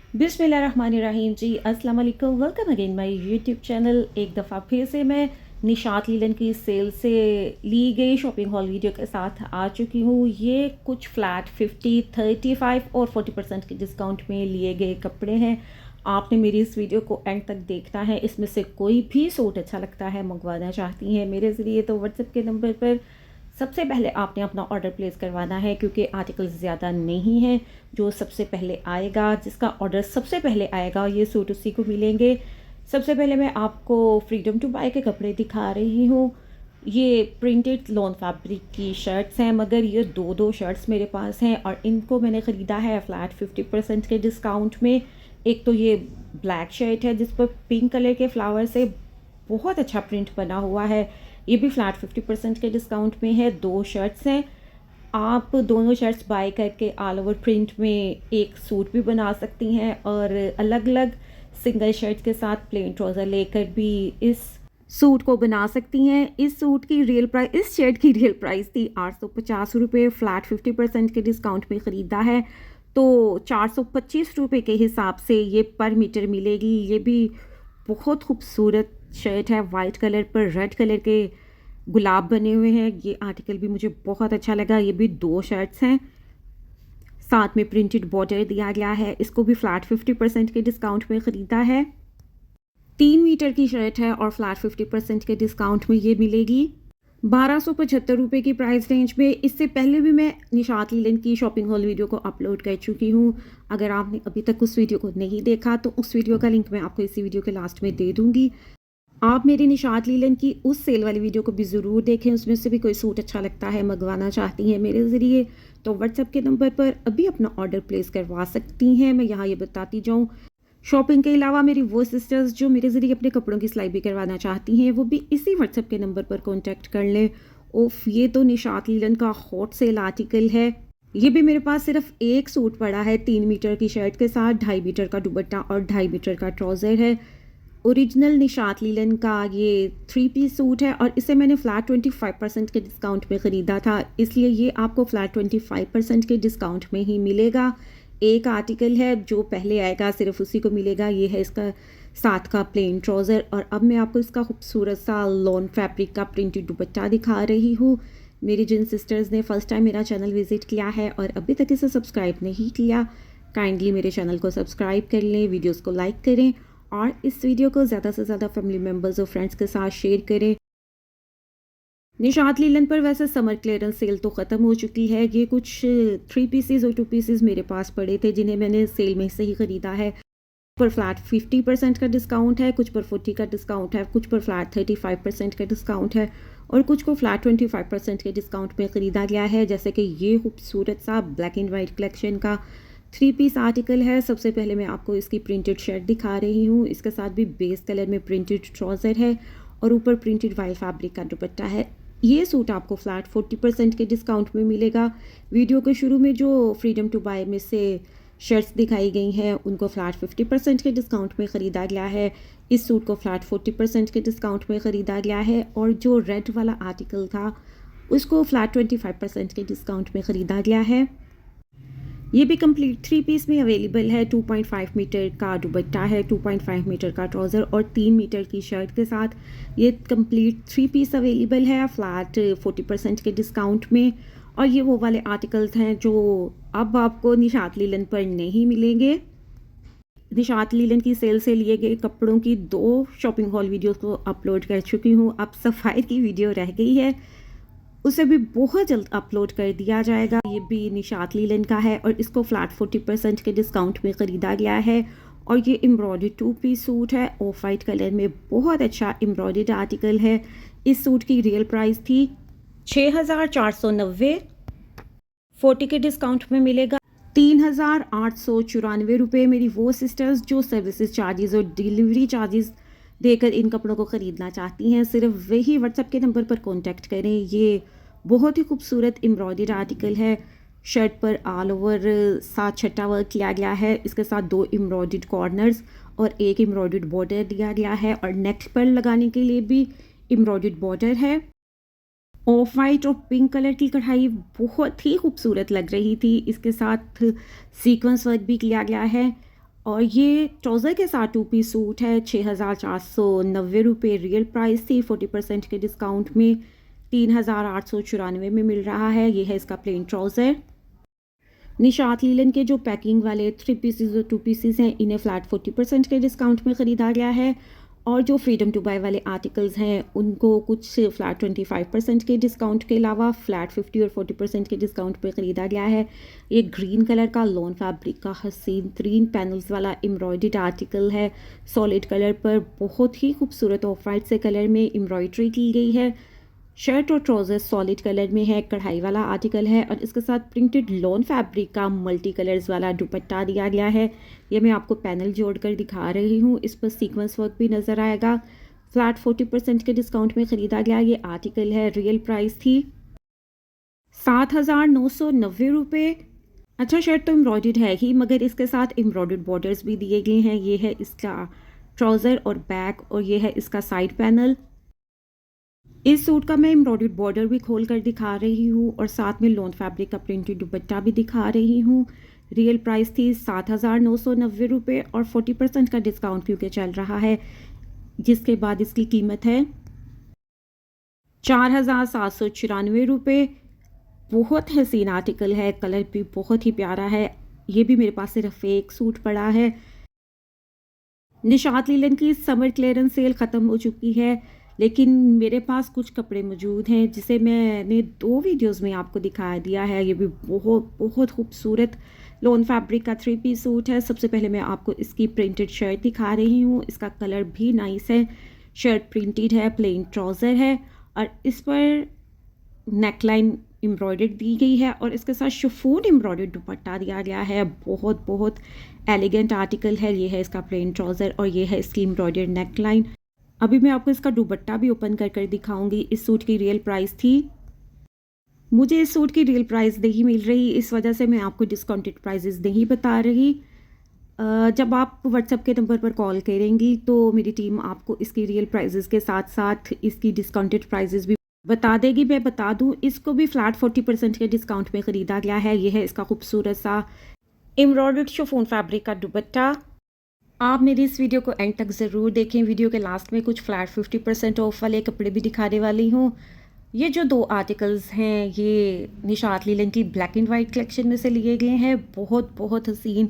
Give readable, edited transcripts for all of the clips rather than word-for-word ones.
बिस्मिल्लाहिर्रहमानिर्रहीम जी, अस्सलाम वालेकुम। Welcome again my YouTube channel. एक दफ़ा फिर से मैं निशात लीलन की सेल से ली गई शॉपिंग हॉल वीडियो के साथ आ चुकी हूँ। ये कुछ फ्लैट 50, 35 और 40% के डिस्काउंट में लिए गए कपड़े हैं। आपने मेरी इस वीडियो को एंड तक देखना है। इसमें से कोई भी सूट अच्छा लगता है, मंगवाना चाहती हैं मेरे ज़रिए, तो व्हाट्सएप के नंबर पर सबसे पहले आपने अपना ऑर्डर प्लेस करवाना है, क्योंकि आर्टिकल्स ज़्यादा नहीं हैं। जो सबसे पहले आएगा, जिसका ऑर्डर सबसे पहले आएगा, ये सूट उसी को मिलेंगे। सबसे पहले मैं आपको फ्रीडम टू बाय के कपड़े दिखा रही हूँ। ये प्रिंटेड लॉन फैब्रिक की शर्ट्स हैं, मगर ये दो दो शर्ट्स मेरे पास हैं और इनको मैंने ख़रीदा है फ्लैट 50% के डिस्काउंट में। एक तो ये ब्लैक शर्ट है जिस पर पिंक कलर के फ्लावर से बहुत अच्छा प्रिंट बना हुआ है। ये भी फ्लैट 50% के डिस्काउंट में है। दो शर्ट्स हैं। आप दोनों शर्ट्स बाय करके ऑल ओवर प्रिंट में एक सूट भी बना सकती हैं और अलग अलग सिंगल शर्ट के साथ प्लेन ट्राउज़र लेकर भी इस सूट को बना सकती हैं। इस सूट की रियल प्राइस, इस शर्ट की रियल प्राइस थी 850 रुपये। फ्लैट 50% के डिस्काउंट में ख़रीदा है तो 425 रुपये के हिसाब से ये पर मीटर मिलेगी। ये भी बहुत खूबसूरत शर्ट है। वाइट कलर पर रेड कलर के गुलाब बने हुए हैं। ये आर्टिकल भी मुझे बहुत अच्छा लगा। ये भी दो शर्ट्स हैं, साथ में प्रिंटेड बॉर्डर दिया गया है। इसको भी फ्लैट 50% के डिस्काउंट में ख़रीदा है। 3 मीटर की शर्ट है और फ्लैट 50% के डिस्काउंट में ये मिलेगी 1275 रुपये की प्राइस रेंज में। इससे पहले भी मैं निशात लीलन की शॉपिंग हॉल वीडियो को अपलोड कर चुकी हूँ। अगर आपने अभी तक उस वीडियो को नहीं देखा तो उस वीडियो का लिंक मैं आपको इसी वीडियो के लास्ट में दे दूँगी। आप मेरी निशात लीलन की उस सेल वाली वीडियो को भी ज़रूर देखें। उसमें से भी कोई सूट अच्छा लगता है, मंगवाना चाहती हैं मेरे ज़रिए, तो व्हाट्सएप के नंबर पर अभी अपना ऑर्डर प्लेस करवा सकती हैं। मैं यहाँ ये बताती जाऊँ, शॉपिंग के अलावा मेरी वो सिस्टर्स जो मेरे ज़रिए अपने कपड़ों की सिलाई भी करवाना चाहती हैं, वो भी इसी व्हाट्सएप के नंबर पर कॉन्टैक्ट कर लें। ओफ, ये तो निशात लीलन का हॉट सेल आर्टिकल है। ये भी मेरे पास सिर्फ एक सूट पड़ा है 3 मीटर की शर्ट के साथ, 2.5 मीटर का दुपट्टा और 2.5 मीटर का ट्राउज़र है। ओरिजिनल निशात लीलन का ये 3 पीस सूट है और इसे मैंने फ्लैट 25% के डिस्काउंट में ख़रीदा था, इसलिए ये आपको फ्लैट 25% के डिस्काउंट में ही मिलेगा। एक आर्टिकल है, जो पहले आएगा सिर्फ उसी को मिलेगा। ये है इसका साथ का प्लेन ट्राउज़र और अब मैं आपको इसका खूबसूरत सा लॉन फैब्रिक का प्रिंटेड दुपट्टा दिखा रही हूँ। मेरी जिन सिस्टर्स ने फ़र्स्ट टाइम मेरा चैनल विज़िट किया है और अभी तक इसे सब्सक्राइब नहीं किया, काइंडली मेरे चैनल को सब्सक्राइब कर लें, वीडियोज़ को लाइक करें और इस वीडियो को ज़्यादा से ज़्यादा फैमिली मेम्बर्स और फ्रेंड्स के साथ शेयर करें। निशात लीलन पर वैसे समर क्लियरेंस सेल तो ख़त्म हो चुकी है। ये कुछ 3 पीसेस और 2 पीसेस मेरे पास पड़े थे जिन्हें मैंने सेल में से ही ख़रीदा है। पर फ्लैट 50% का डिस्काउंट है, कुछ पर 40 का डिस्काउंट है, कुछ पर फ्लैट 35% का डिस्काउंट है और कुछ को फ्लैट 25% के डिस्काउंट में ख़रीदा गया है। जैसे कि ये खूबसूरत सा ब्लैक एंड वाइट कलेक्शन का 3 पीस आर्टिकल है। सबसे पहले मैं आपको इसकी प्रिंटेड शर्ट दिखा रही हूँ। इसके साथ भी बेस कलर में प्रिंटेड ट्राउज़र है और ऊपर प्रिंटेड वाइट फैब्रिक का दुपट्टा है। ये सूट आपको फ्लैट 40% के डिस्काउंट में मिलेगा। वीडियो के शुरू में जो फ्रीडम टू बाय में से शर्ट्स दिखाई गई हैं उनको फ्लैट 50% के डिस्काउंट में ख़रीदा गया है। इस सूट को फ्लैट 40% के डिस्काउंट में ख़रीदा गया है और जो रेड वाला आर्टिकल था उसको फ्लैट 25% के डिस्काउंट में ख़रीदा गया है। ये भी कंप्लीट 3 पीस में अवेलेबल है। 2.5 मीटर का दुपट्टा है, 2.5 मीटर का ट्राउज़र और 3 मीटर की शर्ट के साथ ये कंप्लीट 3 पीस अवेलेबल है फ्लैट 40% के डिस्काउंट में। और ये वो वाले आर्टिकल्स हैं जो अब आपको निशात लीलन पर नहीं मिलेंगे। निशात लीलन की सेल से लिए गए कपड़ों की 2 शॉपिंग हॉल वीडियोस को अपलोड कर चुकी हूँ। अब सफ़ाई की वीडियो रह गई है, उसे भी बहुत जल्द अपलोड कर दिया जाएगा। ये भी निशात लीलन का है और इसको फ्लैट 40% के डिस्काउंट में ख़रीदा गया है और ये एम्ब्रॉयडर्ड 2 पीस सूट है। ऑफ वाइट कलर में बहुत अच्छा एम्ब्रॉयडर्ड आर्टिकल है। इस सूट की रियल प्राइस थी 6,490। 40 के डिस्काउंट में मिलेगा 3,894 रुपये। मेरी वो सिस्टर्स जो सर्विसेज चार्जेस और डिलीवरी चार्जेस देकर इन कपड़ों को ख़रीदना चाहती हैं, सिर्फ वही व्हाट्सएप के नंबर पर कांटेक्ट करें। ये बहुत ही खूबसूरत एम्ब्रॉयडर्ड आर्टिकल है। शर्ट पर ऑल ओवर 7 छट्टा वर्क किया गया है। इसके साथ 2 एम्ब्रॉयडर्ड कॉर्नर्स और एक एम्ब्रॉयडर्ड बॉर्डर दिया गया है और नेक पर लगाने के लिए भी एम्ब्रॉयडर्ड बॉर्डर है। ऑफ वाइट और पिंक कलर की कढ़ाई बहुत ही खूबसूरत लग रही थी। इसके साथ सीक्वेंस वर्क भी किया गया है और ये ट्राउज़र के साथ 2 पीस सूट है। 6,490 रुपये रियल प्राइस थी। 40% के डिस्काउंट में 3,894 में मिल रहा है। ये है इसका प्लेन ट्राउज़र। निशात लीलन के जो पैकिंग वाले 3 पीसेस और 2 पीसेस हैं, इन्हें फ्लैट 40% के डिस्काउंट में ख़रीदा गया है। और जो फ्रीडम टू बाय वाले आर्टिकल्स हैं, उनको कुछ फ्लैट 25% के डिस्काउंट के अलावा फ्लैट 50 और 40% के डिस्काउंट पे ख़रीदा गया है। ये ग्रीन कलर का लॉन फैब्रिक का हसीन तरीन पैनल्स वाला एम्ब्रॉयडर्ड आर्टिकल है। सॉलिड कलर पर बहुत ही खूबसूरत ऑफ वाइट से कलर में एम्ब्रॉयडरी की गई है। शर्ट और ट्राउज़र सॉलिड कलर में है, कढ़ाई वाला आर्टिकल है और इसके साथ प्रिंटेड लॉन फैब्रिक का मल्टी कलर्स वाला दुपट्टा दिया गया है। ये मैं आपको पैनल जोड़कर दिखा रही हूँ। इस पर सीक्वेंस वर्क भी नज़र आएगा। फ्लैट 40% के डिस्काउंट में ख़रीदा गया ये आर्टिकल है। रियल प्राइस थी 7,990 रुपये। अच्छा, शर्ट तो एम्ब्रॉयडर्ड है ही, मगर इसके साथ एम्ब्रॉयडर्ड बॉर्डर्स भी दिए गए हैं। ये है इसका ट्राउज़र और बैक और ये है इसका साइड पैनल। इस सूट का मैं एम्ब्रॉयडर्ड बॉर्डर भी खोल कर दिखा रही हूँ और साथ में लॉन फैब्रिक का प्रिंटेड दुपट्टा भी दिखा रही हूँ। रियल प्राइस थी 7,990 रुपये और 40% का डिस्काउंट क्योंकि चल रहा है, जिसके बाद इसकी कीमत है 4,794 रुपये। बहुत हसीन आर्टिकल है, कलर भी बहुत ही प्यारा है। ये भी मेरे पास सिर्फ एक सूट पड़ा है। निशात लीलन की समर क्लियरेंस सेल ख़त्म हो चुकी है, लेकिन मेरे पास कुछ कपड़े मौजूद हैं जिसे मैंने 2 वीडियोस में आपको दिखा दिया है। ये भी बहुत बहुत खूबसूरत लॉन फैब्रिक का 3 पीस सूट है। सबसे पहले मैं आपको इसकी प्रिंटेड शर्ट दिखा रही हूँ। इसका कलर भी नाइस है। शर्ट प्रिंटेड है, प्लेन ट्राउज़र है और इस पर नेकलाइन एम्ब्रॉयडर्ड दी गई है और इसके साथ शिफॉन एम्ब्रॉयडर्ड दुपट्टा दिया गया है। बहुत बहुत एलिगेंट आर्टिकल है। ये है इसका प्लेन ट्राउज़र और ये है इसकी एम्ब्रॉयडर्ड नेकलाइन। अभी मैं आपको इसका दुपट्टा भी ओपन कर कर दिखाऊंगी। इस सूट की रियल प्राइस थी, मुझे इस सूट की रियल प्राइस नहीं मिल रही, इस वजह से मैं आपको डिस्काउंटेड प्राइजेस नहीं बता रही। जब आप व्हाट्सएप के नंबर पर कॉल करेंगी तो मेरी टीम आपको इसकी रियल प्राइजेस के साथ साथ इसकी डिस्काउंटेड प्राइजेस भी बता देगी। मैं बता दूं, इसको भी फ्लैट 40% के डिस्काउंट में ख़रीदा गया है। यह है इसका खूबसूरत सा एम्ब्रॉयडर्ड शिफॉन फैब्रिक का दुपट्टा। आप मेरी इस वीडियो को एंड तक ज़रूर देखें। वीडियो के लास्ट में कुछ फ्लैट 50% ऑफ वाले कपड़े भी दिखाने वाली हूँ। ये जो 2 आर्टिकल्स हैं, ये निशात लीलन की ब्लैक एंड वाइट कलेक्शन में से लिए गए हैं। बहुत बहुत हसीन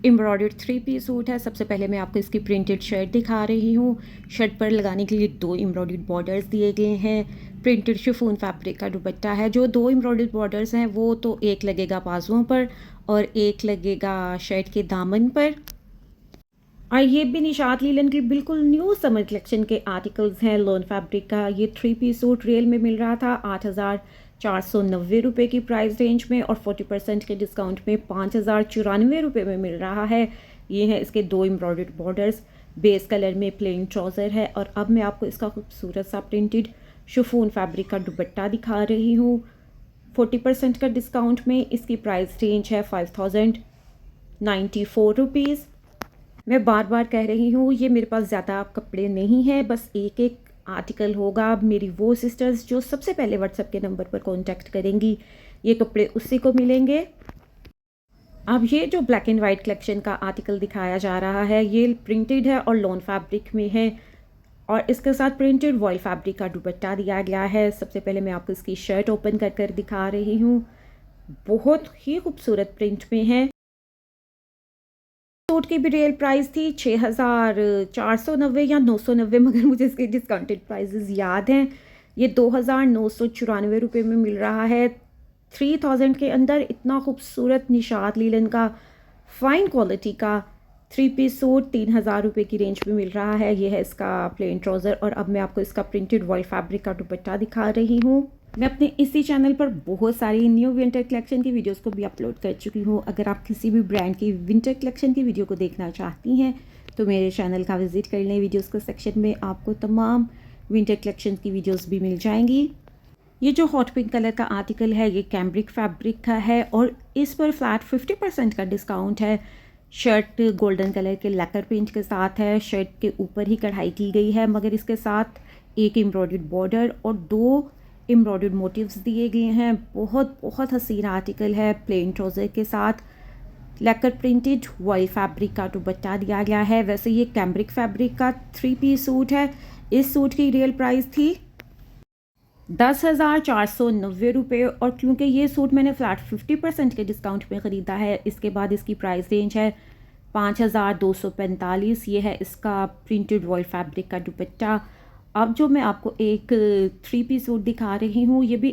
एम्ब्रॉयडर्ड 3 पीस सूट है। सबसे पहले मैं आपको इसकी प्रिंटेड शर्ट दिखा रही हूँ। शर्ट पर लगाने के लिए 2 एम्ब्रॉयडर्ड बॉर्डर्स दिए गए हैं। प्रिंटेड शिफॉन फैब्रिक का दुपट्टा है। जो 2 एम्ब्रॉयडर्ड बॉर्डर्स हैं वो तो एक लगेगा बाजुओं पर और एक लगेगा शर्ट के दामन पर। और ये भी निशात लीलन की बिल्कुल न्यू समर कलेक्शन के आर्टिकल्स हैं लॉन फैब्रिक का। ये 3 पीस सूट रियल में मिल रहा था 8,490 रुपये की प्राइस रेंज में और 40% के डिस्काउंट में 5,094 रुपये में मिल रहा है। ये है इसके 2 एम्ब्रॉयडर्ड बॉर्डर्स। बेस कलर में प्लेन ट्राउज़र है और अब मैं आपको इसका खूबसूरत सा प्रिंटेड शिफॉन फैब्रिक का दुपट्टा दिखा रही हूँ। 40% का डिस्काउंट में इसकी प्राइस रेंज है 5,094 रुपीज़। मैं बार बार कह रही हूँ, ये मेरे पास ज़्यादा कपड़े नहीं है, बस एक एक आर्टिकल होगा। मेरी वो सिस्टर्स जो सबसे पहले व्हाट्सएप के नंबर पर कांटेक्ट करेंगी, ये कपड़े उसी को मिलेंगे। अब ये जो ब्लैक एंड वाइट कलेक्शन का आर्टिकल दिखाया जा रहा है, ये प्रिंटेड है और लॉन फैब्रिक में है और इसके साथ प्रिंटेड वॉयल फैब्रिक का दुपट्टा दिया गया है। सबसे पहले मैं आपको इसकी शर्ट ओपन कर कर दिखा रही हूँ। बहुत ही खूबसूरत प्रिंट में है। सूट की भी रियल प्राइस थी 6,490 या 990, मगर मुझे इसके डिस्काउंटेड प्राइसेस याद हैं। ये 2,994 रुपये में मिल रहा है। 3,000 के अंदर इतना खूबसूरत निशात लीलन का फ़ाइन क्वालिटी का 3 पीस सूट 3,000 रुपये की रेंज में मिल रहा है। ये है इसका प्लेन ट्राउज़र और अब मैं आपको इसका प्रिंटेड वॉयल फैब्रिक का दुपट्टा दिखा रही हूँ। मैं अपने इसी चैनल पर बहुत सारी न्यू विंटर कलेक्शन की वीडियोस को भी अपलोड कर चुकी हूँ। अगर आप किसी भी ब्रांड की विंटर कलेक्शन की वीडियो को देखना चाहती हैं तो मेरे चैनल का विज़िट कर लें। वीडियोस के सेक्शन में आपको तमाम विंटर कलेक्शन की वीडियोस भी मिल जाएंगी। ये जो हॉट पिंक कलर का आर्टिकल है, ये कैम्ब्रिक फैब्रिक का है और इस पर फ्लैट 50% का डिस्काउंट है। शर्ट गोल्डन कलर के लैकर पेंट के साथ है। शर्ट के ऊपर ही कढ़ाई की गई है, मगर इसके साथ एक एम्ब्रॉयडर्ड बॉर्डर और 2 एम्ब्रॉयडर्ड मोटिव्स दिए गए हैं। बहुत बहुत हसीन आर्टिकल है। प्लेन ट्राउज़र के साथ लेकर प्रिंटेड वॉइल फैब्रिक का दुपट्टा दिया गया है। वैसे ये कैम्ब्रिक फैब्रिक का 3 पीस सूट है। इस सूट की रियल प्राइस थी 10,490 रुपये, और क्योंकि ये सूट मैंने फ्लैट 50% के डिस्काउंट में ख़रीदा है, इसके बाद इसकी प्राइस रेंज है 5,245। ये है इसका प्रिंटेड वॉइल फैब्रिक का दुपट्टा। अब जो मैं आपको एक 3 पीस सूट दिखा रही हूँ, ये भी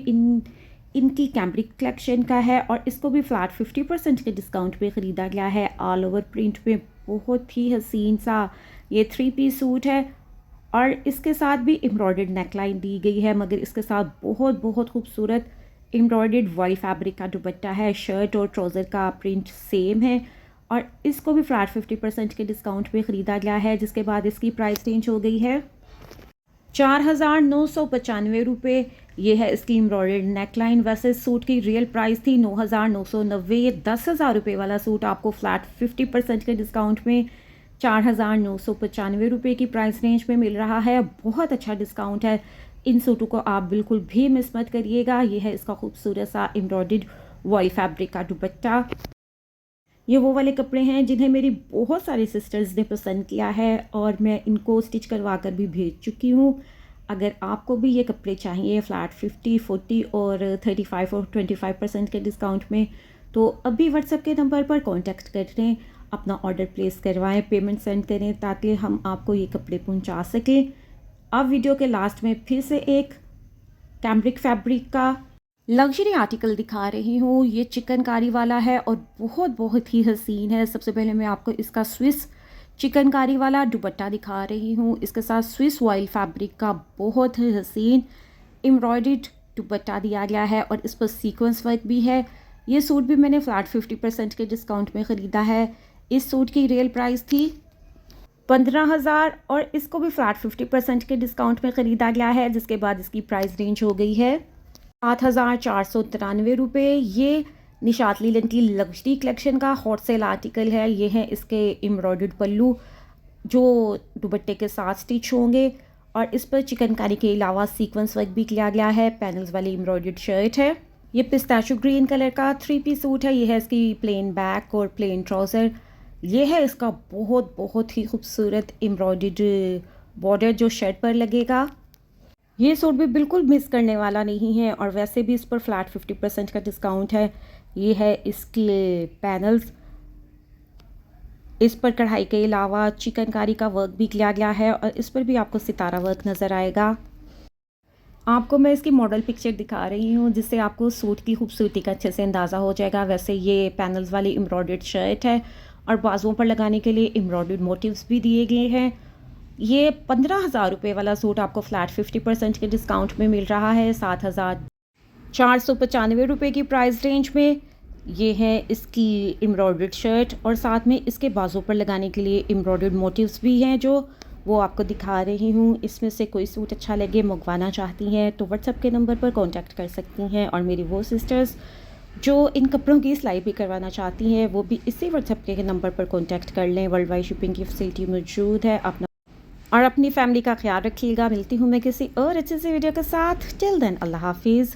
इनकी कैम्ब्रिक कलेक्शन का है और इसको भी फ्लैट 50% के डिस्काउंट में ख़रीदा गया है। ऑल ओवर प्रिंट में बहुत ही हसीन सा ये 3 पीस सूट है और इसके साथ भी एम्ब्रॉयडर्ड नेकलाइन दी गई है, मगर इसके साथ बहुत बहुत खूबसूरत एम्ब्रॉयडर्ड वॉइल फैब्रिक का दुपट्टा है। शर्ट और ट्राउज़र का प्रिंट सेम है और इसको भी फ्लैट 50% के डिस्काउंट में ख़रीदा गया है, जिसके बाद इसकी प्राइस रेंज हो गई है 4,995 रुपये। ये है इसकी एम्ब्रॉयडर्ड नेकलाइन। वैसे सूट की रियल प्राइस थी 9,990। ये 10,000 रुपये वाला सूट आपको फ्लैट 50% के डिस्काउंट में 4,995 रुपये की प्राइस रेंज में मिल रहा है। बहुत अच्छा डिस्काउंट है। इन सूटों को आप बिल्कुल भी मिस मत करिएगा। ये है इसका खूबसूरत सा एम्ब्रॉयडर्ड वॉइल फैब्रिक का दुपट्टा। ये वो वाले कपड़े हैं जिन्हें मेरी बहुत सारी सिस्टर्स ने पसंद किया है और मैं इनको स्टिच करवा कर भी भेज चुकी हूँ। अगर आपको भी ये कपड़े चाहिए फ्लैट 50, 40 और 35 और 25% के डिस्काउंट में, तो अभी व्हाट्सएप के नंबर पर कांटेक्ट करें, अपना ऑर्डर प्लेस करवाएं, पेमेंट सेंड करें ताकि हम आपको ये कपड़े पहुंचा सकें। अब वीडियो के लास्ट में फिर से एक कैम्ब्रिक फैब्रिक का लग्जरी आर्टिकल दिखा रही हूँ। ये चिकनकारी वाला है और बहुत बहुत ही हसीन है। सबसे पहले मैं आपको इसका स्विस चिकनकारी वाला दुपट्टा दिखा रही हूँ। इसके साथ स्विस वॉइल फैब्रिक का बहुत ही हसीन एम्ब्रॉयडर्ड दुपट्टा दिया गया है और इस पर सीक्वेंस वर्क भी है। ये सूट भी मैंने फ्लैट 50% के डिस्काउंट में ख़रीदा है। इस सूट की रियल प्राइस थी 15,000 और इसको भी फ्लैट 50% के डिस्काउंट में ख़रीदा गया है, जिसके बाद इसकी प्राइस रेंज हो गई है 7,493 रुपये। ये निशात लीलन की लग्जरी कलेक्शन का हॉट सेल आर्टिकल है। ये है इसके एम्ब्रॉयडर्ड पल्लू जो दुपट्टे के साथ स्टिच होंगे और इस पर चिकनकारी के अलावा सीक्वेंस वर्क भी किया गया है। पैनल्स वाली एम्ब्रॉयडर्ड शर्ट है। ये पिस्ताचो ग्रीन कलर का 3 पीस सूट है। ये है इसकी प्लेन बैक और प्लेन ट्राउज़र। ये है इसका बहुत बहुत ही खूबसूरत एम्ब्रॉयडर्ड बॉर्डर जो शर्ट पर लगेगा। ये सूट भी बिल्कुल मिस करने वाला नहीं है और वैसे भी इस पर फ्लैट 50% का डिस्काउंट है। ये है इसके पैनल्स। इस पर कढ़ाई के अलावा चिकनकारी का वर्क भी किया गया है और इस पर भी आपको सितारा वर्क नज़र आएगा। आपको मैं इसकी मॉडल पिक्चर दिखा रही हूँ जिससे आपको सूट की खूबसूरती का अच्छे से अंदाज़ा हो जाएगा। वैसे ये पैनल्स वाली एम्ब्रॉयडर्ड शर्ट है और बाजुओं पर लगाने के लिए एम्ब्रॉयडर्ड मोटिव्स भी दिए गए हैं। ये 15,000 रुपये वाला सूट आपको फ्लैट 50% के डिस्काउंट में मिल रहा है 7,495 रुपये की प्राइस रेंज में। ये है इसकी एम्ब्रॉयडर्ड शर्ट और साथ में इसके बाजू पर लगाने के लिए एम्ब्रॉयडर्ड मोटिव्स भी हैं जो वो आपको दिखा रही हूँ। इसमें से कोई सूट अच्छा लगे, मंगवाना चाहती हैं तो व्हाट्सएप के नंबर पर कांटेक्ट कर सकती हैं और मेरी वो सिस्टर्स जो इन कपड़ों की सिलाई भी करवाना चाहती हैं वो भी इसी व्हाट्सएप के नंबर पर कांटेक्ट कर लें। वर्ल्ड वाइड शिपिंग की फैसिलिटी मौजूद है। अपनी फैमिली का ख्याल रखिएगा। मिलती हूँ मैं किसी और अच्छे से वीडियो के साथ। टिल देन अल्लाह हाफिज़।